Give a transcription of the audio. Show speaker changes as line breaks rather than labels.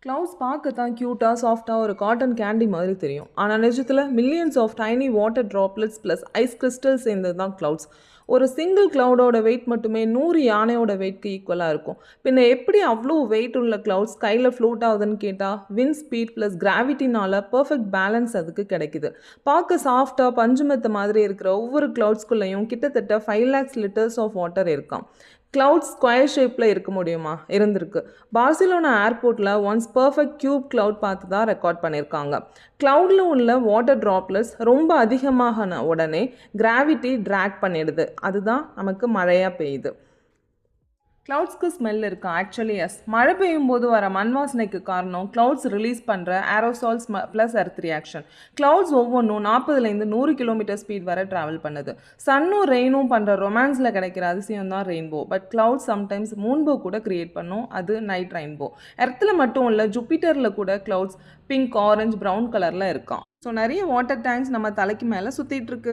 Clouds பார்க்க தான் க்யூட்டாக சாஃப்டாக ஒரு காட்டன் கேண்டி மாதிரி தெரியும். ஆனால் நிஜத்தில் millions of tiny water droplets plus ice crystal சேர்ந்தது தான் கிளவுட்ஸ். ஒரு சிங்கிள் கிளவுடோட வெயிட் மட்டுமே 100 யானையோட வெயிட்க்கு ஈக்குவலாக இருக்கும். பின்ன எப்படி அவ்வளோ வெயிட் உள்ள கிளவுட்ஸ் கையில் ஃப்ளோட் ஆகுதுன்னு கேட்டால் வின் ஸ்பீட் ப்ளஸ் கிராவிட்டினால பர்ஃபெக்ட் பேலன்ஸ் அதுக்கு கிடைக்குது. பார்க்க சாஃப்டாக பஞ்சுமெத்த மாதிரி இருக்கிற ஒவ்வொரு கிளவுட்ஸ்குள்ளேயும் கிட்டத்தட்ட 5 lakhs லிட்டர்ஸ் ஆஃப் வாட்டர் இருக்காம். கிளவுட்ஸ் ஸ்கொயர் ஷேப்பில் இருக்க முடியுமா? இருந்திருக்கு. பார்சிலோனா ஏர்போர்ட்டில் ஒன்ஸ் பர்ஃபெக்ட் க்யூப் கிளவுட் பார்த்து தான் ரெக்கார்ட் பண்ணியிருக்காங்க. கிளவுடில் உள்ள வாட்டர் ட்ராப்லெட்ஸ் ரொம்ப அதிகமான உடனே கிராவிட்டி ட்ராக் பண்ணிடுது. அதுதான் நமக்கு மழையாக பெய்யுது. கிளவுட்ஸ்க்கு ஸ்மெல் இருக்கா? Actually S. மழை பெய்யும் போது வர மண் வாசனைக்கு காரணம் கிளவுட்ஸ் ரிலீஸ் பண்ணுற aerosols plus earth reaction. Clouds ஒவ்வொன்றும் 40லேருந்து 100 கிலோமீட்டர் ஸ்பீட் வரை ட்ராவல் பண்ணுது. சன்னும் ரெயினும் பண்ணுற ரொமான்ஸில் கிடைக்கிற அதிசயம் தான் ரெயின்போ. பட் கிளவுட்ஸ் சம்டைம்ஸ் மூன்போ கூட கிரியேட் பண்ணும். அது நைட் ரெயின்போ. எர்த்தில் மட்டும் இல்லை, ஜூபிட்டரில் கூட கிளவுட்ஸ் பிங்க், ஆரஞ்சு, ப்ரௌன் கலரில் இருக்கான். ஸோ நிறைய வாட்டர் டேங்க்ஸ் நம்ம தலைக்கு மேலே சுற்றிட்டு இருக்கு.